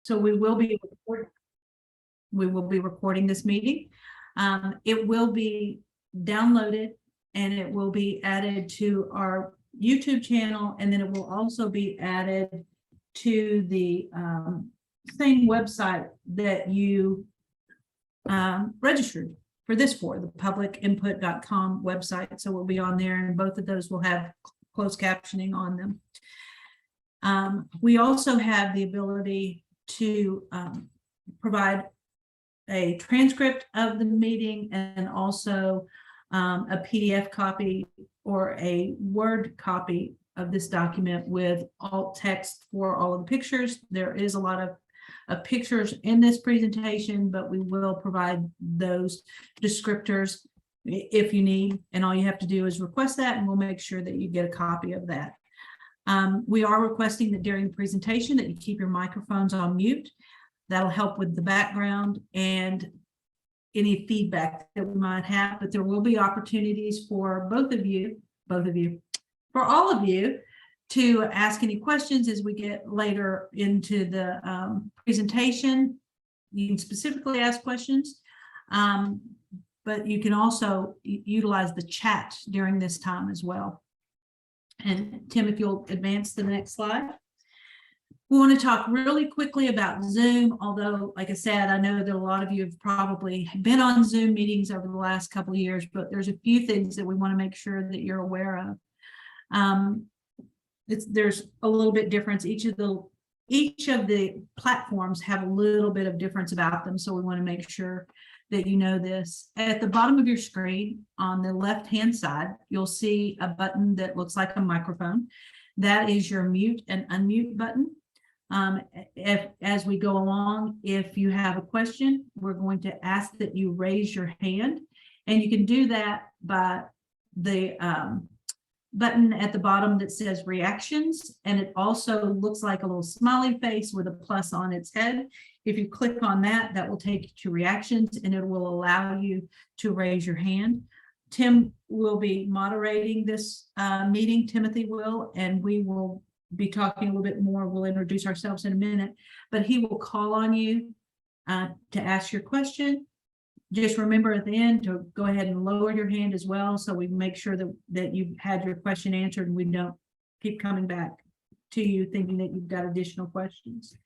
So we will be recording this meeting. It will be downloaded and it will be added to our YouTube channel, and then it will also be added to the same website that you registered for this for, the publicinput.com website. So we'll be on there, and both of those will have closed captioning on them. We also have the ability to provide a transcript of the meeting and also a PDF copy or a Word copy of this document with alt text for all of the pictures. There is a lot of pictures in this presentation, but we will provide those descriptors if you need, and all you have to do is request that, and we'll make sure that you get a copy of that. We are requesting that during the presentation that you keep your microphones on mute. That'll help with the background and any feedback that we might have, but there will be opportunities for for all of you to ask any questions as we get later into the presentation. You can specifically ask questions, but you can also utilize the chat during this time as well. And Tim, if you'll advance to the next slide. We want to talk really quickly about Zoom, although, like I said, I know that a lot of you have probably been on Zoom meetings over the last couple of years, but there's a few things that we want to make sure that you're aware of. There's a little bit difference. Each of the platforms have a little bit of difference about them, so we want to make sure that you know this. At the bottom of your screen, on the left-hand side, you'll see a button that looks like a microphone. That is your mute and unmute button. As we go along, if you have a question, we're going to ask that you raise your hand, and you can do that by the button at the bottom that says reactions, and it also looks like a little smiley face with a plus on its head. If you click on that, that will take you to reactions, and it will allow you to raise your hand. Tim will be moderating this meeting, Timothy will, and we will be talking a little bit more. We'll introduce ourselves in a minute, but he will call on you to ask your question. Just remember at the end to go ahead and lower your hand as well, so we make sure that you've had your question answered and we don't keep coming back to you thinking that you've got additional questions.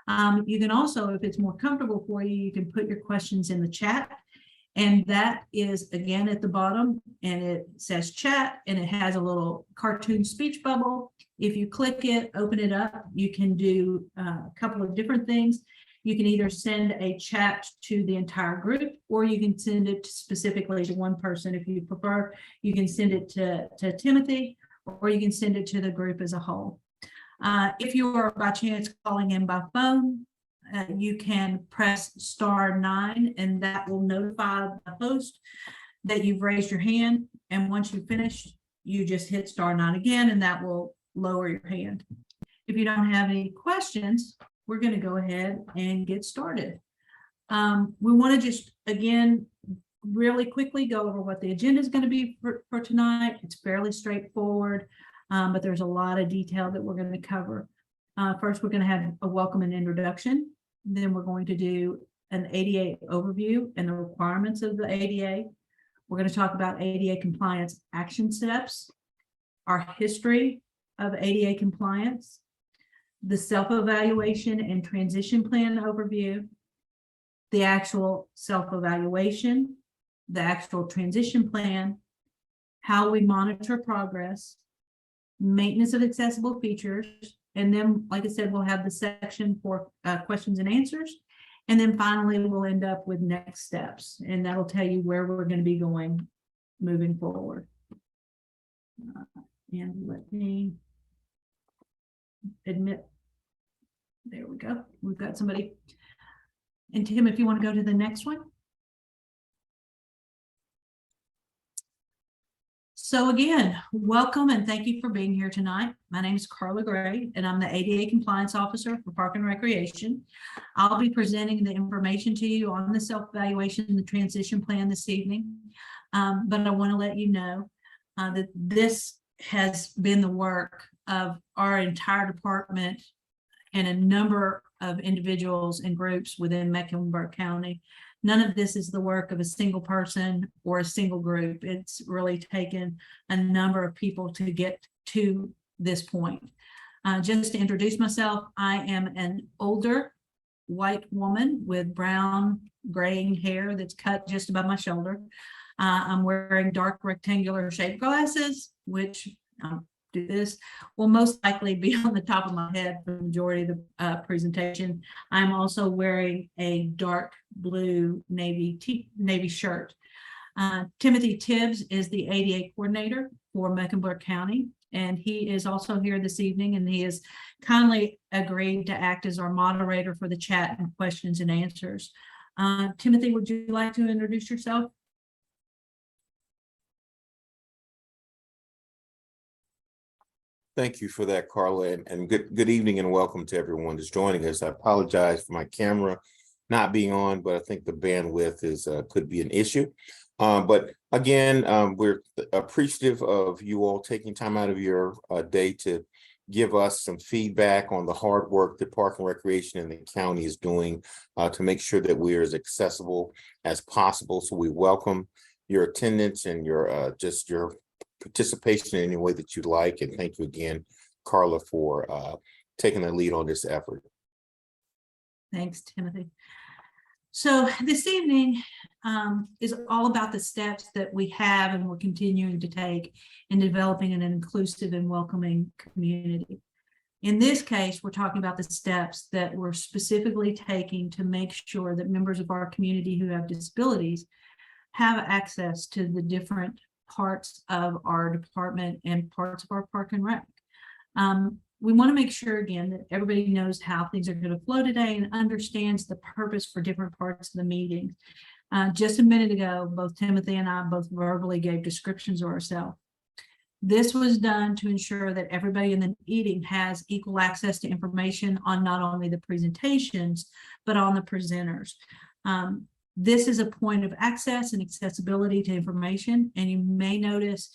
You can also, if it's more comfortable for you, you can put your questions in the chat, and that is again at the bottom, and it says chat, and it has a little cartoon speech bubble. If you click it, open it up, you can do a couple of different things. You can either send a chat to the entire group, or you can send it specifically to one person. If you prefer, you can send it to Timothy, or you can send it to the group as a whole. If you are by chance calling in by phone, you can press *9, and that will notify the host that you've raised your hand. And once you've finished, you just hit *9 again, and that will lower your hand. If you don't have any questions, we're going to go ahead and get started. We want to just, again, really quickly go over what the agenda is going to be for tonight. It's fairly straightforward, but there's a lot of detail that we're going to cover. First, we're going to have a welcome and introduction. Then we're going to do an ADA overview and the requirements of the ADA. We're going to talk about ADA compliance action steps, our history of ADA compliance, the self-evaluation and transition plan overview, the actual self-evaluation, the actual transition plan, how we monitor progress, maintenance of accessible features, and then, like I said, we'll have the section for questions and answers. And then finally, we'll end up with next steps, and that'll tell you where we're going to be going moving forward. And let me admit, there we go. We've got somebody. And Tim, if you want to go to the next one. So again, welcome and thank you for being here tonight. My name is Carla Gray, and I'm the ADA Compliance Officer for Park and Recreation. I'll be presenting the information to you on the self-evaluation and the transition plan this evening. But I want to let you know that this has been the work of our entire department and a number of individuals and groups within Mecklenburg County. None of this is the work of a single person or a single group. It's really taken a number of people to get to this point. Just to introduce myself, I am an older white woman with brown graying hair that's cut just above my shoulder. I'm wearing dark rectangular shaped glasses, which do this will most likely be on the top of my head for the majority of the presentation. I'm also wearing a dark blue navy shirt. Timothy Tibbs is the ADA coordinator for Mecklenburg County, and he is also here this evening, and he has kindly agreed to act as our moderator for the chat and questions and answers. Timothy, would you like to introduce yourself? Thank you for that, Carla, and good evening and welcome to everyone that's joining us. I apologize for my camera not being on, but I think the bandwidth is could be an issue. But again, we're appreciative of you all taking time out of your day to give us some feedback on the hard work that Park and Recreation in the county is doing to make sure that we're as accessible as possible. So we welcome your attendance and your just your participation in any way that you'd like. And thank you again, Carla, for taking the lead on this effort. Thanks, Timothy. So this evening is all about the steps that we have and we're continuing to take in developing an inclusive and welcoming community. In this case, we're talking about the steps that we're specifically taking to make sure that members of our community who have disabilities have access to the different parts of our department and parts of our Park and Rec. We want to make sure, again, that everybody knows how things are going to flow today and understands the purpose for different parts of the meeting. Just a minute ago, both Timothy and I both verbally gave descriptions of ourselves. This was done to ensure that everybody in the meeting has equal access to information on not only the presentations, but on the presenters. This is a point of access and accessibility to information, and you may notice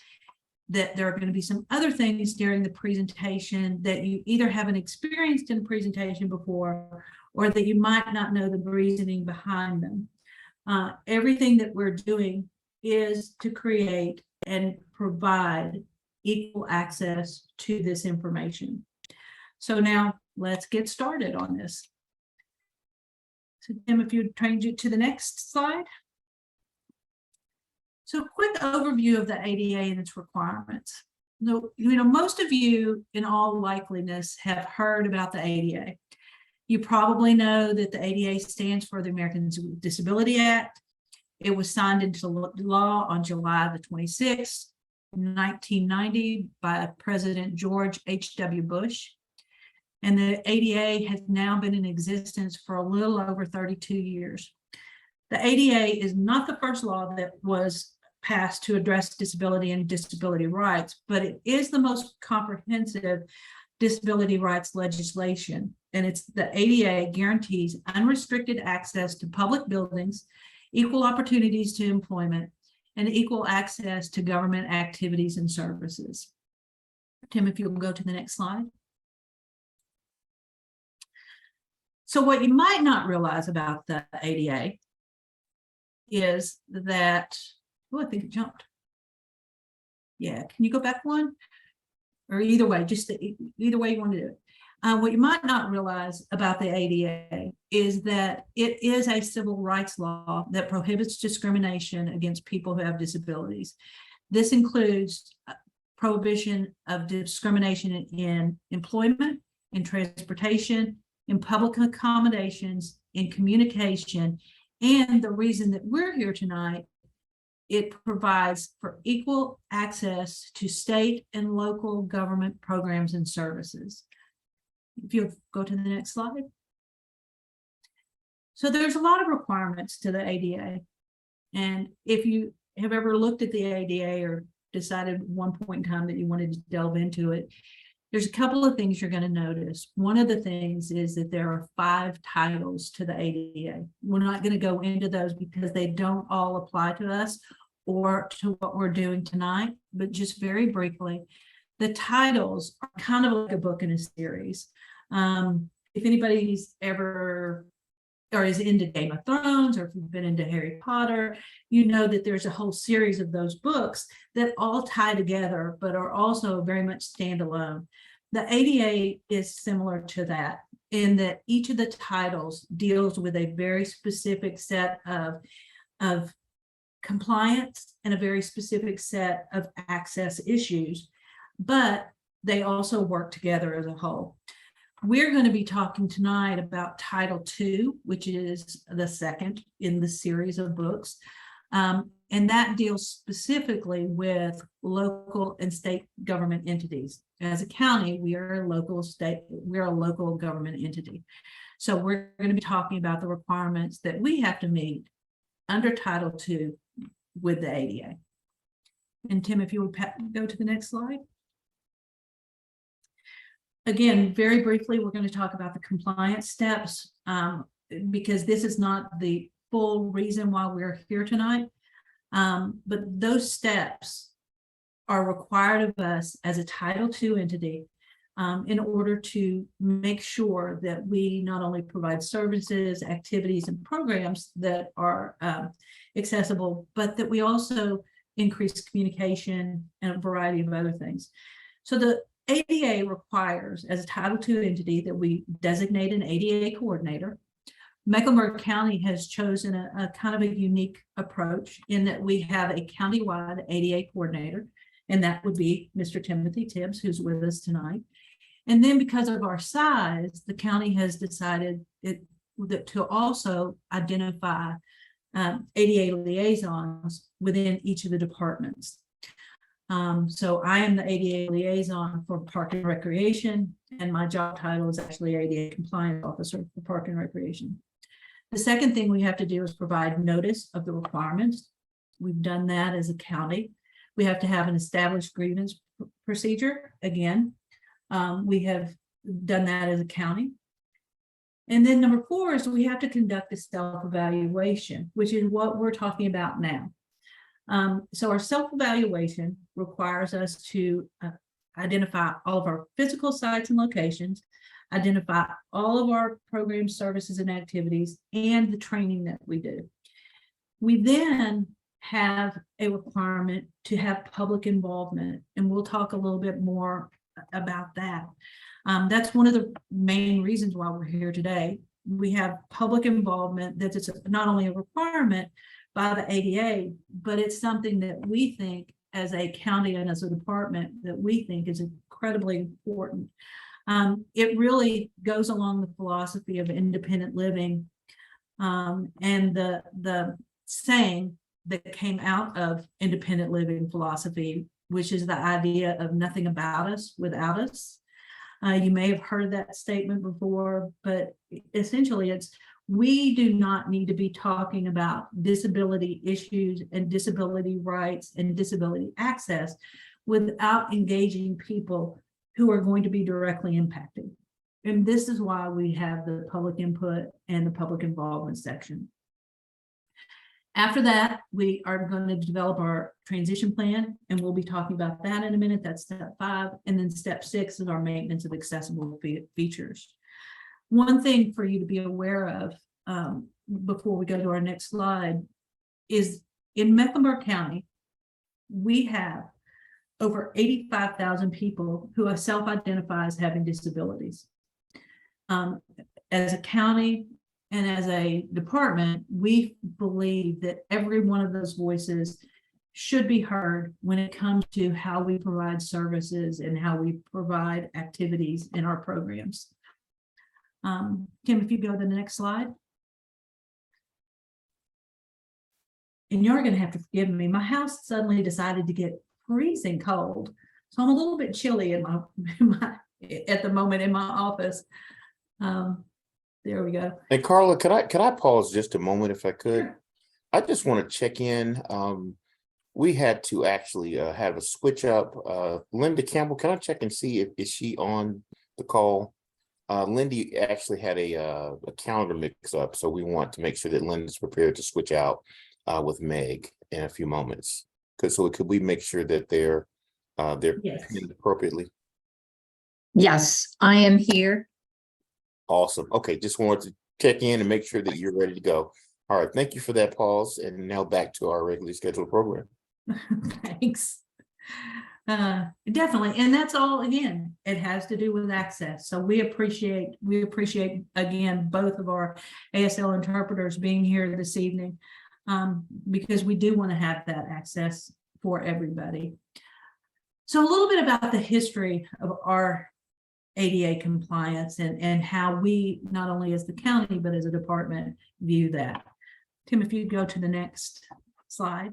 that there are going to be some other things during the presentation that you either haven't experienced in the presentation before or that you might not know the reasoning behind them. Everything that we're doing is to create and provide equal access to this information. So now let's get started on this. So Tim, if you'd change it to the next slide. So quick overview of the ADA and its requirements. So, most of you in all likeliness have heard about the ADA. You probably know that the ADA stands for the Americans with Disability Act. It was signed into law on July the 26th, 1990 by President George H.W. Bush. And the ADA has now been in existence for a little over 32 years. The ADA is not the first law that was passed to address disability and disability rights, but it is the most comprehensive disability rights legislation. And it's the ADA guarantees unrestricted access to public buildings, equal opportunities to employment, and equal access to government activities and services. Tim, if you'll go to the next slide. So what you might not realize about the ADA is that, oh, I think it jumped. Yeah, can you go back one? Or either way, just either way you want to do it. What you might not realize about the ADA is that it is a civil rights law that prohibits discrimination against people who have disabilities. This includes prohibition of discrimination in employment, in transportation, in public accommodations, in communication, and the reason that we're here tonight, it provides for equal access to state and local government programs and services. If you'll go to the next slide. So there's a lot of requirements to the ADA. And if you have ever looked at the ADA or decided at one point in time that you wanted to delve into it, there's a couple of things you're going to notice. One of the things is that there are 5 titles to the ADA. We're not going to go into those because they don't all apply to us or to what we're doing tonight, but just very briefly, the titles are kind of like a book in a series. if anybody's ever or is into Game of Thrones, or if you've been into Harry Potter, you know that there's a whole series of those books that all tie together, but are also very much standalone. The ADA is similar to that in that each of the titles deals with a very specific set of compliance and a very specific set of access issues, but they also work together as a whole. We're going to be talking tonight about Title II, which is the second in the series of books. And that deals specifically with local and state government entities. As a county, we're a local government entity. So we're going to be talking about the requirements that we have to meet under Title II with the ADA. And Tim, if you would go to the next slide. Again, very briefly, we're going to talk about the compliance steps because this is not the full reason why we're here tonight. But those steps are required of us as a Title II entity in order to make sure that we not only provide services, activities, and programs that are accessible, but that we also increase communication and a variety of other things. So the ADA requires, as a Title II entity, that we designate an ADA coordinator. Mecklenburg County has chosen a kind of a unique approach in that we have a countywide ADA coordinator, and that would be Mr. Timothy Tibbs, who's with us tonight. And then because of our size, the county has decided that to also identify ADA liaisons within each of the departments. So I am the ADA liaison for Park and Recreation, and my job title is actually ADA Compliance Officer for Park and Recreation. The second thing we have to do is provide notice of the requirements. We've done that as a county. We have to have an established grievance procedure. Again, we have done that as a county. And then number 4 is we have to conduct a self-evaluation, which is what we're talking about now. So our self-evaluation requires us to identify all of our physical sites and locations, identify all of our programs, services, and activities, and the training that we do. We then have a requirement to have public involvement, and we'll talk a little bit more about that. That's one of the main reasons why we're here today. We have public involvement that it's not only a requirement by the ADA, but it's something that we think as a county and as a department that we think is incredibly important. It really goes along the philosophy of independent living and the saying that came out of independent living philosophy, which is the idea of nothing about us without us. You may have heard that statement before, but essentially it's we do not need to be talking about disability issues and disability rights and disability access without engaging people who are going to be directly impacted. And this is why we have the public input and the public involvement section. After that, we are going to develop our transition plan, and we'll be talking about that in a minute. That's step 5. And then step 6 is our maintenance of accessible features. One thing for you to be aware of before we go to our next slide is in Mecklenburg County, we have over 85,000 people who self-identify as having disabilities. As a county and as a department, we believe that every one of those voices should be heard when it comes to how we provide services and how we provide activities in our programs. Kim, if you go to the next slide. And you're going to have to forgive me. My house suddenly decided to get freezing cold. So I'm a little bit chilly at the moment in my office. There we go. Hey, Carla, could I pause just a moment if I could? Sure. I just want to check in. We had to actually have a switch up. Linda Campbell, can I check and see is she on the call? Lindy actually had a calendar mix up, so we want to make sure that Linda's prepared to switch out with Meg in a few moments. Could we make sure that they're Yes. appropriately? Yes, I am here. Awesome. Okay, just wanted to check in and make sure that you're ready to go. All right, thank you for that pause. And now back to our regularly scheduled program. Thanks. Definitely. And that's all, again, it has to do with access. So we appreciate again, both of our ASL interpreters being here this evening, because we do want to have that access for everybody. So a little bit about the history of our ADA compliance and how we, not only as the county, but as a department, view that. Tim, if you go to the next slide.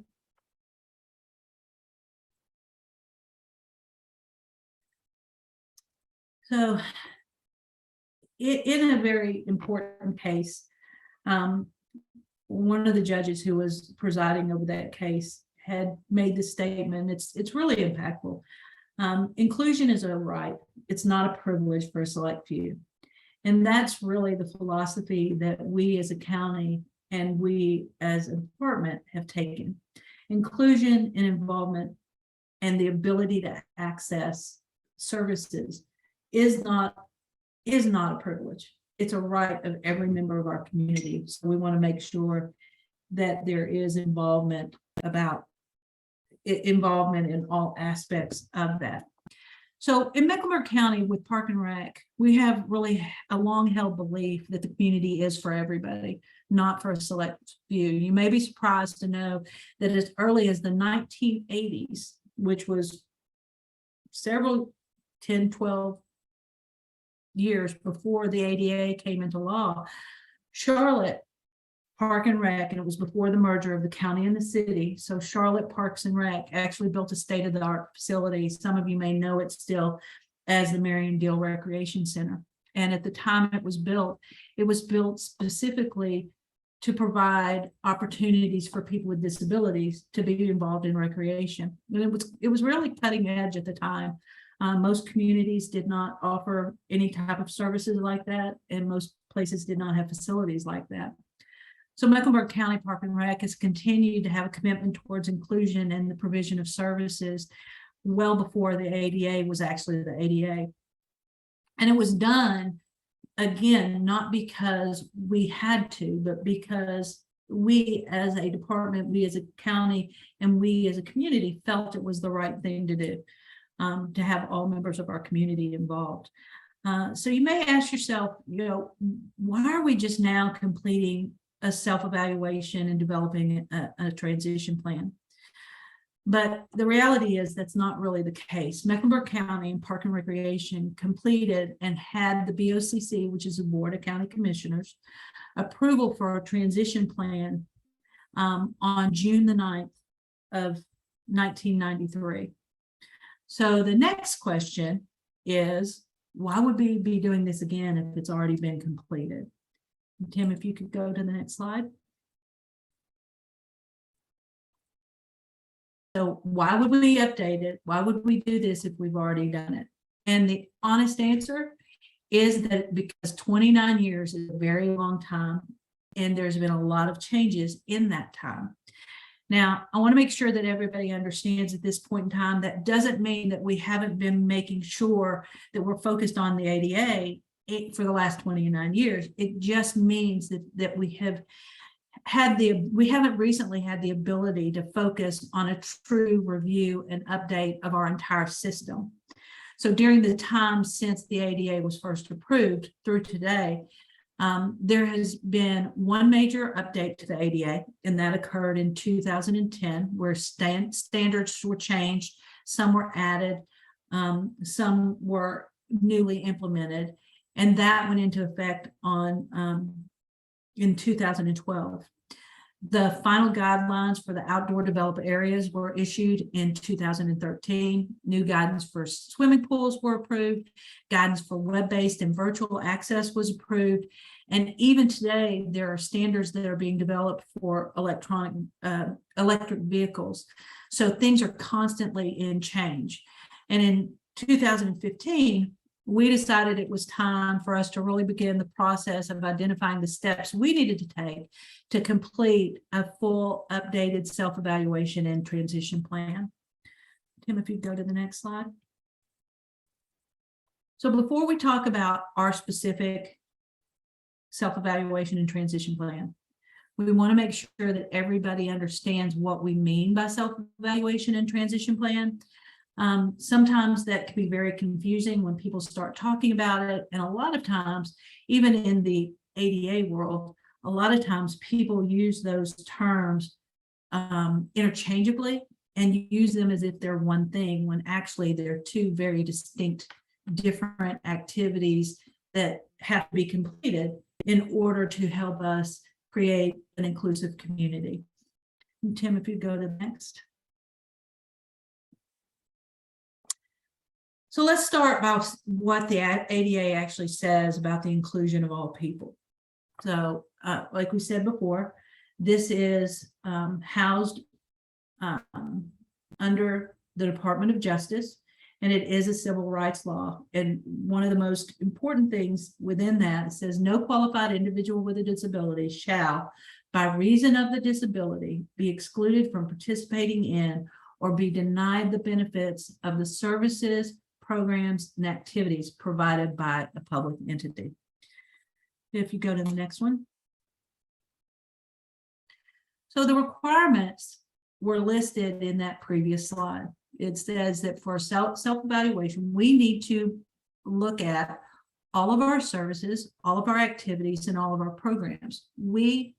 So in a very important case, one of the judges who was presiding over that case had made the statement, it's really impactful. Inclusion is a right. It's not a privilege for a select few. And that's really the philosophy that we as a county and we as a department have taken. Inclusion and involvement and the ability to access services is not a privilege. It's a right of every member of our community. So we want to make sure that there is involvement in all aspects of that. So in Mecklenburg County with Park and Rec, we have really a long held belief that the community is for everybody, not for a select few. You may be surprised to know that as early as the 1980s, which was several 10, 12 years before the ADA came into law, Charlotte Park and Rec, and it was before the merger of the county and the city. So Charlotte Parks and Rec actually built a state-of-the-art facility. Some of you may know it still as the Marion Deal Recreation Center. And at the time it was built specifically to provide opportunities for people with disabilities to be involved in recreation. And it was really cutting edge at the time. Most communities did not offer any type of services like that, and most places did not have facilities like that. So Mecklenburg County Park and Rec has continued to have a commitment towards inclusion and the provision of services well before the ADA was actually the ADA. And it was done, again, not because we had to, but because we as a department, we as a county, and we as a community felt it was the right thing to do, to have all members of our community involved. So you may ask yourself, why are we just now completing a self-evaluation and developing a transition plan? But the reality is that's not really the case. Mecklenburg County and Park and Recreation completed and had the BOCC, which is the Board of County Commissioners, approval for a transition plan on June the 9th of 1993. So the next question is, why would we be doing this again if it's already been completed? Tim, if you could go to the next slide. So why would we update it? Why would we do this if we've already done it? And the honest answer is that because 29 years is a very long time, and there's been a lot of changes in that time. Now, I want to make sure that everybody understands at this point in time, that doesn't mean that we haven't been making sure that we're focused on the ADA for the last 29 years. It just means that we haven't recently had the ability to focus on a true review and update of our entire system. So during the time since the ADA was first approved through today, there has been one major update to the ADA, and that occurred in 2010, where standards were changed, some were added, some were newly implemented, and that went into effect in 2012. The final guidelines for the outdoor developed areas were issued in 2013. New guidance for swimming pools were approved. Guidance for web-based and virtual access was approved. And even today, there are standards that are being developed for electric vehicles. So things are constantly in change. And in 2015, we decided it was time for us to really begin the process of identifying the steps we needed to take to complete a full updated self-evaluation and transition plan. Tim, if you go to the next slide. So before we talk about our specific self-evaluation and transition plan. We want to make sure that everybody understands what we mean by self-evaluation and transition plan. Sometimes that can be very confusing when people start talking about it. And a lot of times, even in the ADA world, a lot of times people use those terms interchangeably and use them as if they're one thing, when actually they're two very distinct, different activities that have to be completed in order to help us create an inclusive community. And Tim, if you go to the next. So let's start by what the ADA actually says about the inclusion of all people. So like we said before, this is housed under the Department of Justice, and it is a civil rights law. And one of the most important things within that, it says no qualified individual with a disability shall, by reason of the disability, be excluded from participating in or be denied the benefits of the services, programs, and activities provided by a public entity. If you go to the next one. So the requirements were listed in that previous slide. It says that for self-evaluation, we need to look at all of our services, all of our activities, and all of our programs. We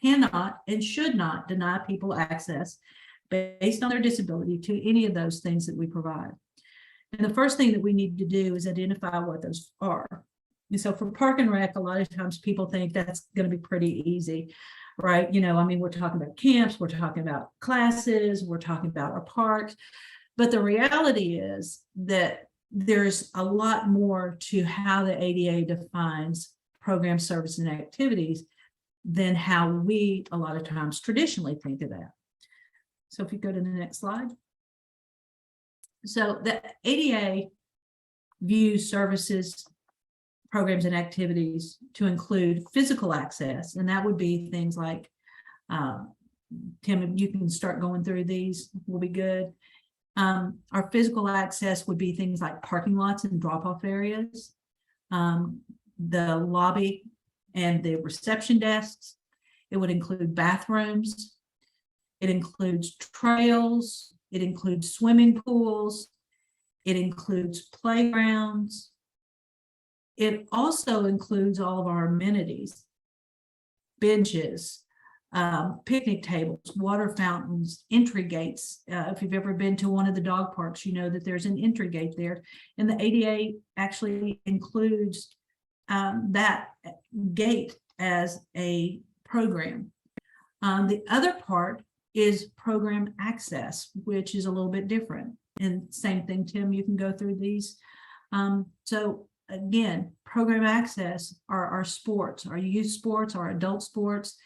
cannot and should not deny people access based on their disability to any of those things that we provide. And the first thing that we need to do is identify what those are. And so for Park and Rec, a lot of times people think that's going to be pretty easy, right? You know, I mean, we're talking about camps, we're talking about classes, we're talking about our parks. But the reality is that there's a lot more to how the ADA defines program, service, and activities than how we a lot of times traditionally think of that. So if you go to the next slide. So the ADA views services, programs, and activities to include physical access, and that would be things like, Tim, if you can start going through these, will be good. Our physical access would be things like parking lots and drop-off areas, the lobby and the reception desks. It would include bathrooms. It includes trails. It includes swimming pools. It includes playgrounds. It also includes all of our amenities, benches, picnic tables, water fountains, entry gates. If you've ever been to one of the dog parks, you know that there's an entry gate there. And the ADA actually includes that gate as a program. The other part is program access, which is a little bit different. And same thing, Tim, you can go through these. So again, program access are our sports, our youth sports, our adult sports.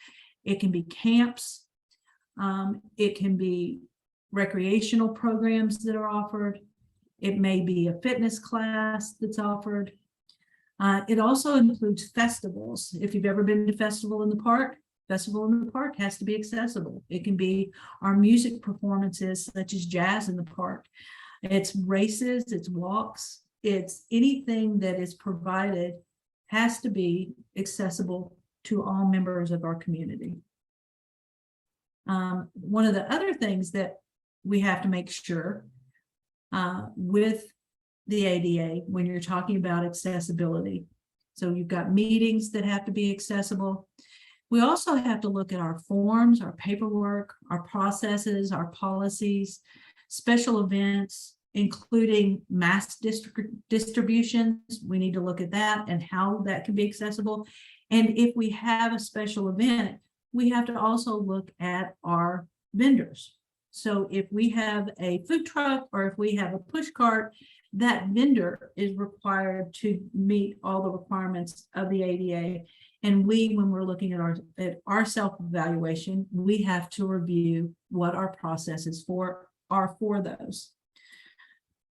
It can be camps. It can be recreational programs that are offered. It may be a fitness class that's offered. It also includes festivals. If you've ever been to Festival in the Park has to be accessible. It can be our music performances, such as jazz in the park. It's races, it's walks, it's anything that is provided has to be accessible to all members of our community. One of the other things that we have to make sure with the ADA when you're talking about accessibility, so you've got meetings that have to be accessible. We also have to look at our forms, our paperwork, our processes, our policies, special events, including mass distributions. We need to look at that and how that can be accessible. And if we have a special event, we have to also look at our vendors. So if we have a food truck or if we have a push cart, that vendor is required to meet all the requirements of the ADA. And when we're looking at our self-evaluation, we have to review what our processes are for those.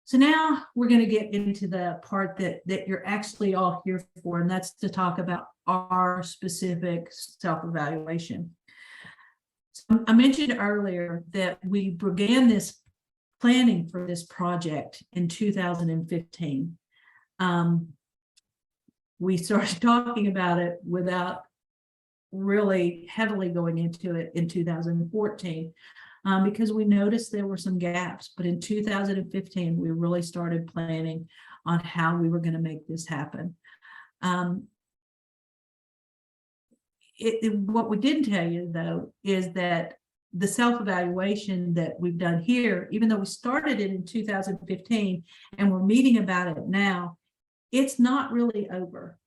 So now we're going to get into the part that you're actually all here for, and that's to talk about our specific self-evaluation. So I mentioned earlier that we began this planning for this project in 2015. we started talking about it without really heavily going into it in 2014, because we noticed there were some gaps. But in 2015, we really started planning on how we were going to make this happen. What we didn't tell you, though, is that the self-evaluation that we've done here, even though we started it in 2015 and we're meeting about it now, it's not really over.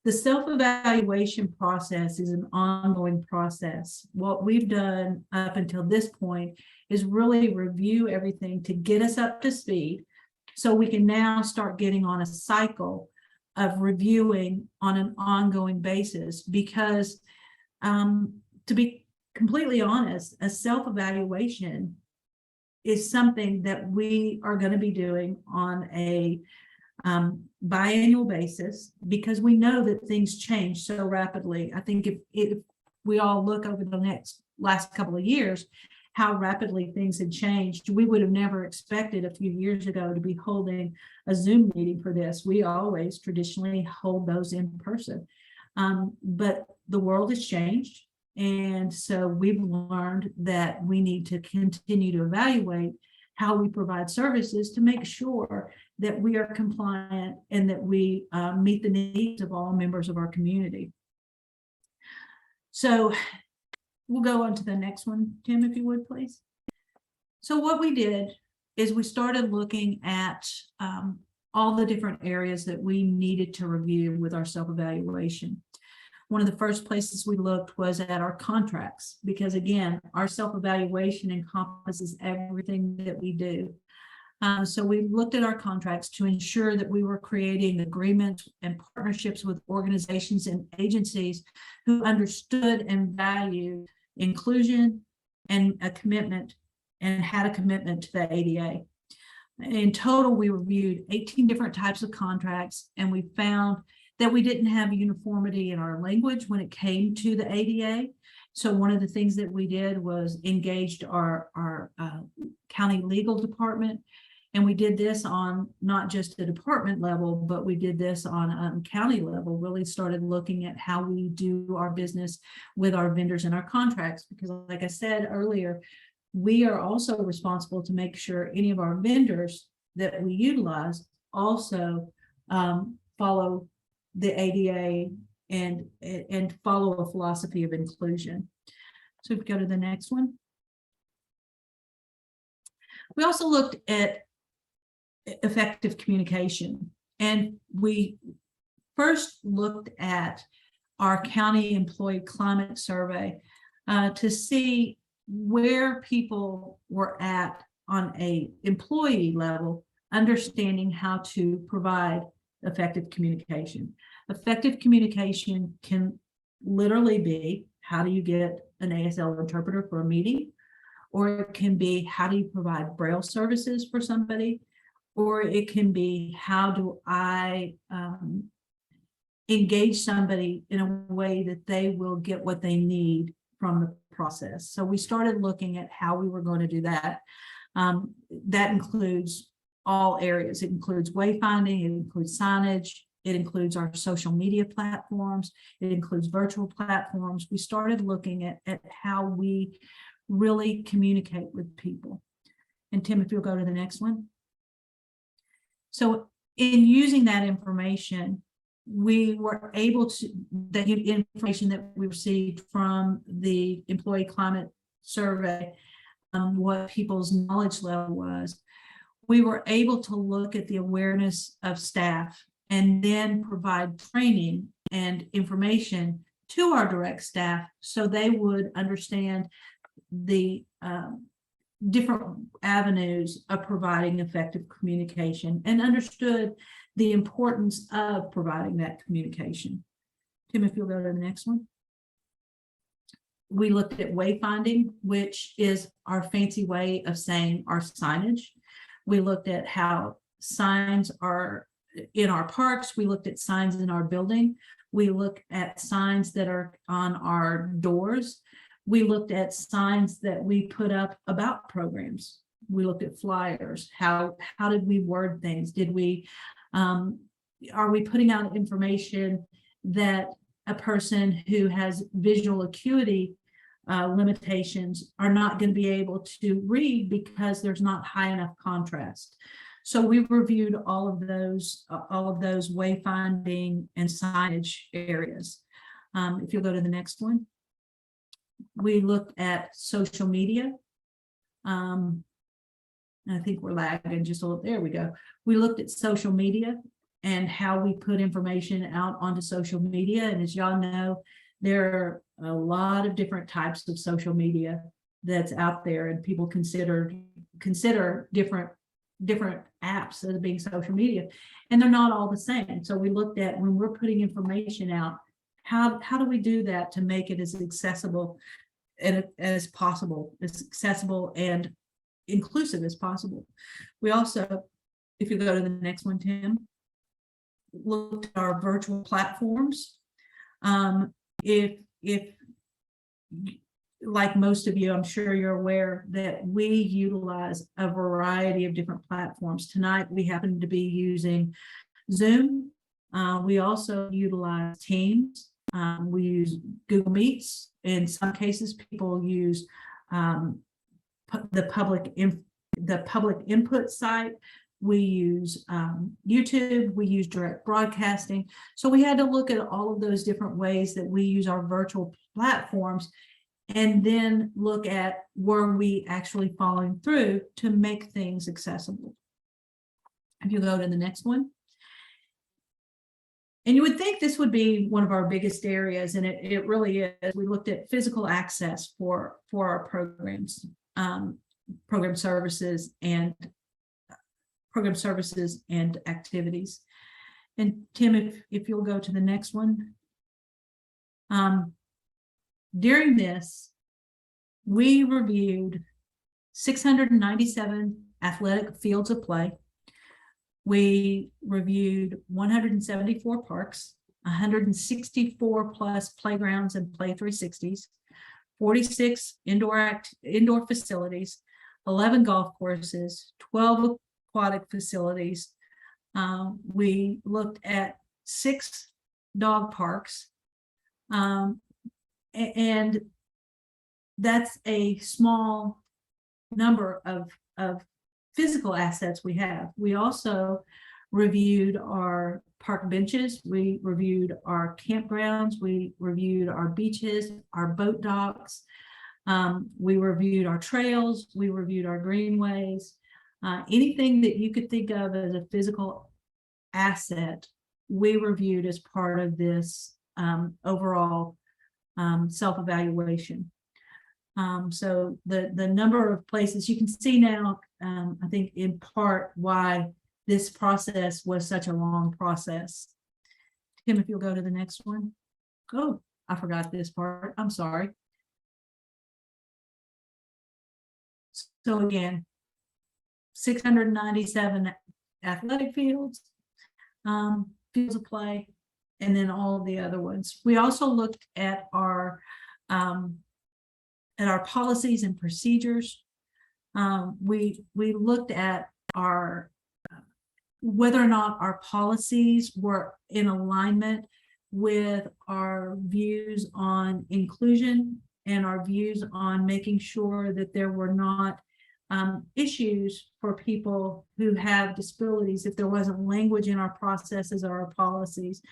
The self-evaluation process is an ongoing process. What we've done up until this point is really review everything to get us up to speed, so we can now start getting on a cycle of reviewing on an ongoing basis. Because to be completely honest, a self-evaluation is something that we are going to be doing on a biannual basis, because we know that things change so rapidly. I think if we all look over the last couple of years, how rapidly things had changed, we would have never expected a few years ago to be holding a Zoom meeting for this. We always traditionally hold those in person, but the world has changed. And so we've learned that we need to continue to evaluate how we provide services to make sure that we are compliant and that we meet the needs of all members of our community. So we'll go on to the next one, Tim, if you would, please. So what we did is we started looking at all the different areas that we needed to review with our self-evaluation. One of the first places we looked was at our contracts, because again, our self-evaluation encompasses everything that we do. So we looked at our contracts to ensure that we were creating agreements and partnerships with organizations and agencies who understood and valued inclusion and a commitment, and had a commitment to the ADA. In total, we reviewed 18 different types of contracts, and we found that we didn't have uniformity in our language when it came to the ADA. So one of the things that we did was engaged our county legal department. And we did this on not just the department level, but we did this on county level, really started looking at how we do our business with our vendors and our contracts. Because like I said earlier, we are also responsible to make sure any of our vendors that we utilize also follow the ADA and follow a philosophy of inclusion. So if we go to the next one. We also looked at effective communication, and we first looked at our county employee climate survey to see where people were at on a employee level, understanding how to provide effective communication. Effective communication can literally be, how do you get an ASL interpreter for a meeting? Or it can be, how do you provide Braille services for somebody? Or it can be, how do I engage somebody in a way that they will get what they need from the process? So we started looking at how we were going to do that. That includes all areas. It includes wayfinding, it includes signage, it includes our social media platforms, it includes virtual platforms. We started looking at how we really communicate with people. And Tim, if you'll go to the next one. So in using that information, we were able to, the information that we received from the employee climate survey, what people's knowledge level was, we were able to look at the awareness of staff and then provide training and information to our direct staff so they would understand the different avenues of providing effective communication and understood the importance of providing that communication. Tim, if you'll go to the next one. We looked at wayfinding, which is our fancy way of saying our signage. We looked at how signs are in our parks. We looked at signs in our building. We looked at signs that are on our doors. We looked at signs that we put up about programs. We looked at flyers. How did we word things? Did we are we putting out information that a person who has visual acuity limitations are not going to be able to read because there's not high enough contrast. So we reviewed all of those wayfinding and signage areas. If you'll go to the next one, we looked at social media. I think we're lagging just a little. There we go. We looked at social media and how we put information out onto social media. And as y'all know, there are a lot of different types of social media that's out there, and people consider different apps as being social media, and they're not all the same. So we looked at, when we're putting information out, how do we do that to make it as accessible and as possible, as accessible and inclusive as possible. We also, if you go to the next one, Tim, looked at our virtual platforms. If like most of you, I'm sure you're aware that we utilize a variety of different platforms. Tonight, we happen to be using Zoom. We also utilize Teams. We use Google Meets. In some cases, people use the public input site. We use YouTube. We use direct broadcasting. So we had to look at all of those different ways that we use our virtual platforms, and then look at, were we actually following through to make things accessible. If you go to the next one. And you would think this would be one of our biggest areas, and it really is. We looked at physical access for our programs, program services and activities. And Tim, if you'll go to the next one. During this, we reviewed 697 athletic fields of play. We reviewed 174 parks, 164 plus playgrounds and Play 360s, 46 indoor facilities, 11 golf courses, 12 aquatic facilities. We looked at 6 dog parks, and that's a small number of physical assets we have. We also reviewed our park benches, we reviewed our campgrounds, we reviewed our beaches, our boat docks, we reviewed our trails, we reviewed our greenways, anything that you could think of as a physical asset, we reviewed as part of this overall self-evaluation. So the number of places you can see now, I think in part why this process was such a long process. Tim, if you'll go to the next one. Oh, I forgot this part. I'm sorry. So again, 697 athletic fields, fields of play, and then all the other ones. We also looked at our policies and procedures. We looked at our whether or not our policies were in alignment with our views on inclusion and our views on making sure that there were not issues for people who have disabilities if there wasn't language in our processes or our policies.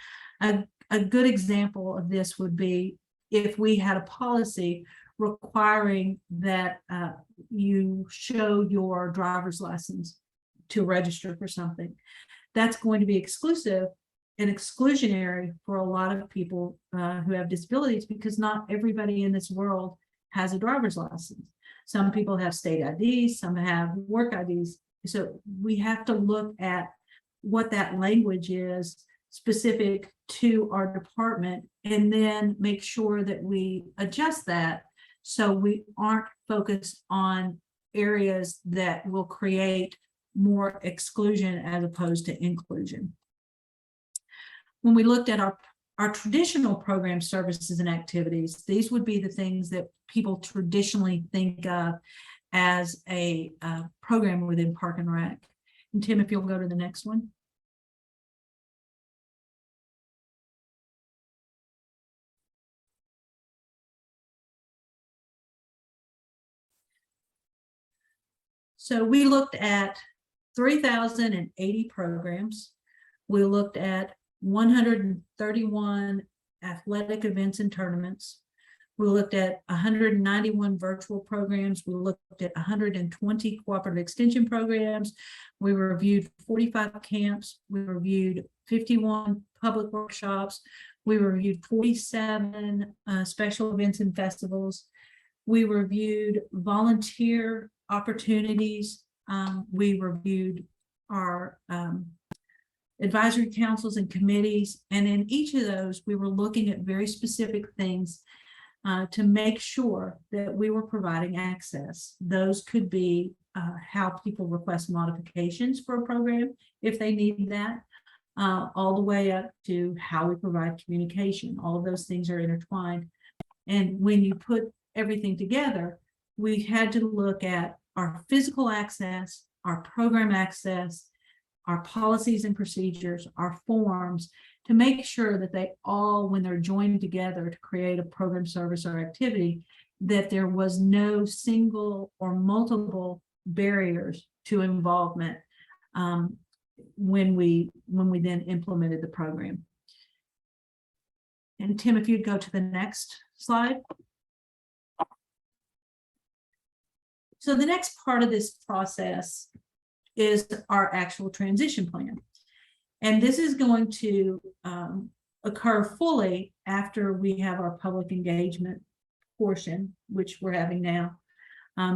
A good example of this would be if we had a policy requiring that you show your driver's license to register for something. That's going to be exclusive and exclusionary for a lot of people who have disabilities, because not everybody in this world has a driver's license. Some people have state IDs, some have work IDs. So we have to look at what that language is specific to our department, and then make sure that we adjust that so we aren't focused on areas that will create more exclusion as opposed to inclusion. When we looked at our traditional program services and activities, these would be the things that people traditionally think of as a program within Park and Rec. And Tim, if you'll go to the next one. So we looked at 3,080 programs. We looked at 131 athletic events and tournaments. We looked at 191 virtual programs. We looked at 120 cooperative extension programs. We reviewed 45 camps. We reviewed 51 public workshops. We reviewed 47 special events and festivals. We reviewed volunteer opportunities. We reviewed our advisory councils and committees. And in each of those, we were looking at very specific things to make sure that we were providing access. Those could be how people request modifications for a program if they need that, all the way up to how we provide communication. All of those things are intertwined. And when you put everything together, we had to look at our physical access, our program access, our policies and procedures, our forms, to make sure that they all, when they're joined together to create a program, service, or activity, that there was no single or multiple barriers to involvement when we then implemented the program. And Tim, if you'd go to the next slide. So the next part of this process is our actual transition plan. And this is going to occur fully after we have our public engagement portion, which we're having now,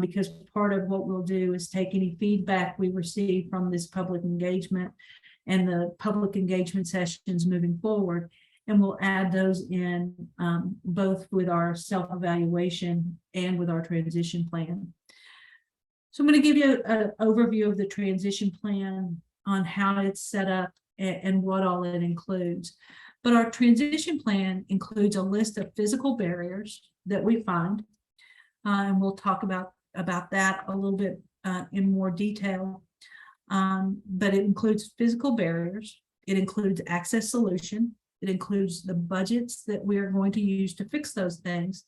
because part of what we'll do is take any feedback we receive from this public engagement and the public engagement sessions moving forward, and we'll add those in both with our self-evaluation and with our transition plan. So I'm going to give you an overview of the transition plan on how it's set up and what all it includes. But our transition plan includes a list of physical barriers that we find, and we'll talk about that a little bit in more detail. But it includes physical barriers. It includes access solution. It includes the budgets that we are going to use to fix those things.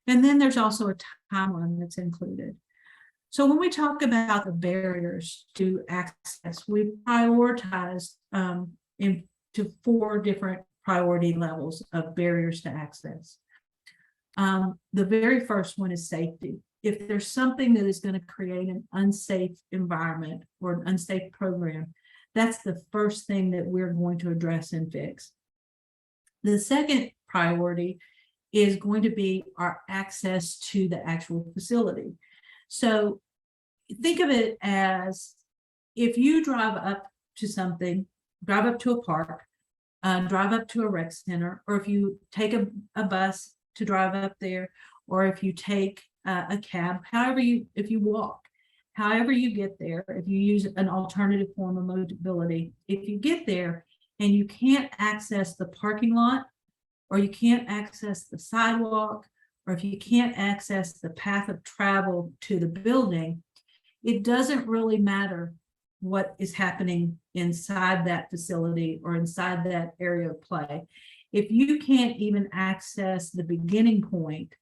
And then there's also a timeline that's included. So when we talk about the barriers to access, we prioritized into 4 different priority levels of barriers to access. The very first one is safety. If there's something that is going to create an unsafe environment or an unsafe program, that's the first thing that we're going to address and fix. The second priority is going to be our access to the actual facility. So think of it as if you drive up to something, drive up to a park, drive up to a rec center, or if you take a bus to drive up there, or if you take a cab, if you walk, however you get there, if you use an alternative form of mobility, if you get there and you can't access the parking lot, or you can't access the sidewalk, or if you can't access the path of travel to the building, it doesn't really matter what is happening inside that facility or inside that area of play. If you can't even access the beginning point,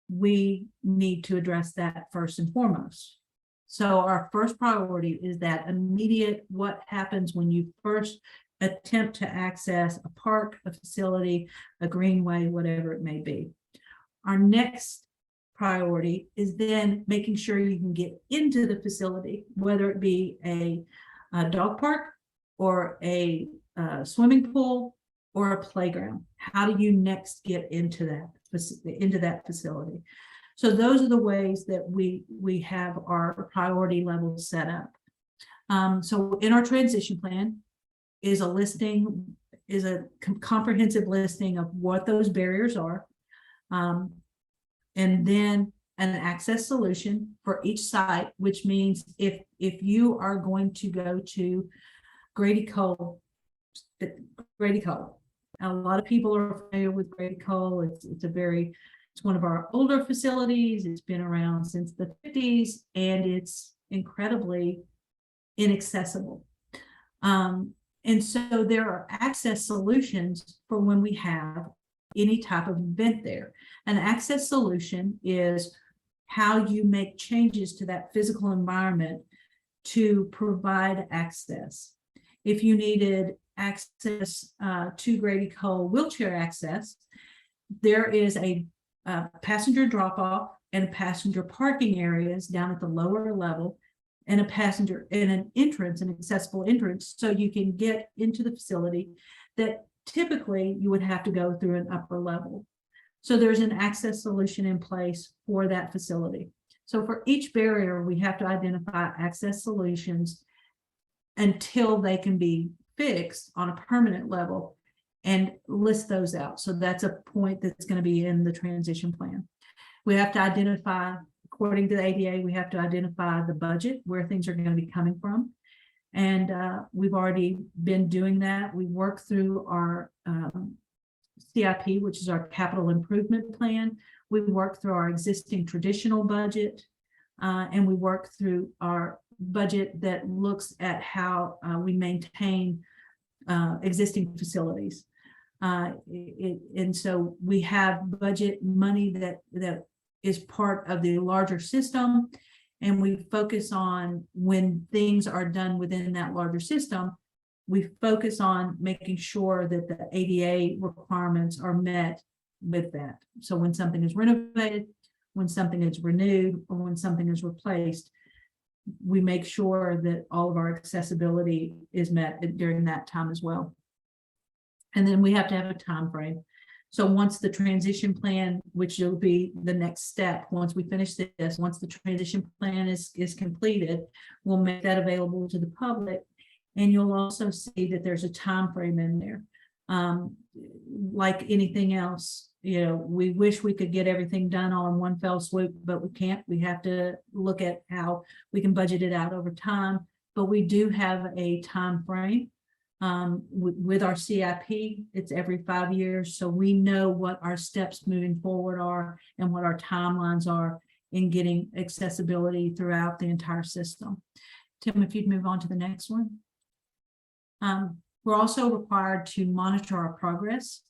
we need to address that first and foremost. So our first priority is that immediate, what happens when you first attempt to access a park, a facility, a greenway, whatever it may be. Our next priority is then making sure you can get into the facility, whether it be a dog park or a swimming pool or a playground. How do you next get into that facility? So those are the ways that we have our priority levels set up. So in our transition plan is a comprehensive listing of what those barriers are, and then an access solution for each site, which means if you are going to go to Grady Cole, a lot of people are familiar with Grady Cole. It's one of our older facilities. It's been around since the 50s, and it's incredibly inaccessible. And so there are access solutions for when we have any type of event there. An access solution is how you make changes to that physical environment to provide access. If you needed access to Grady Cole wheelchair access, there is a passenger drop-off and passenger parking areas down at the lower level, and a passenger and an entrance, an accessible entrance, so you can get into the facility that typically you would have to go through an upper level. So there's an access solution in place for that facility. So for each barrier, we have to identify access solutions until they can be fixed on a permanent level and list those out. So that's a point that's going to be in the transition plan. We have to identify, according to the ADA, we have to identify the budget, where things are going to be coming from. And we've already been doing that. We work through our CIP, which is our capital improvement plan. We work through our existing traditional budget, and we work through our budget that looks at how we maintain existing facilities. And so we have budget money that is part of the larger system, and we focus on, when things are done within that larger system, we focus on making sure that the ADA requirements are met with that. So when something is renovated, when something is renewed, or when something is replaced, we make sure that all of our accessibility is met during that time as well. And then we have to have a time frame. So once the transition plan, which will be the next step, once we finish this, once the transition plan is completed, we'll make that available to the public. And you'll also see that there's a time frame in there. Like anything else, we wish we could get everything done all in one fell swoop, but we can't. We have to look at how we can budget it out over time. But we do have a time frame. With our CIP, it's every 5 years. So we know what our steps moving forward are and what our timelines are in getting accessibility throughout the entire system. Tim, if you'd move on to the next one. We're also required to monitor our progress.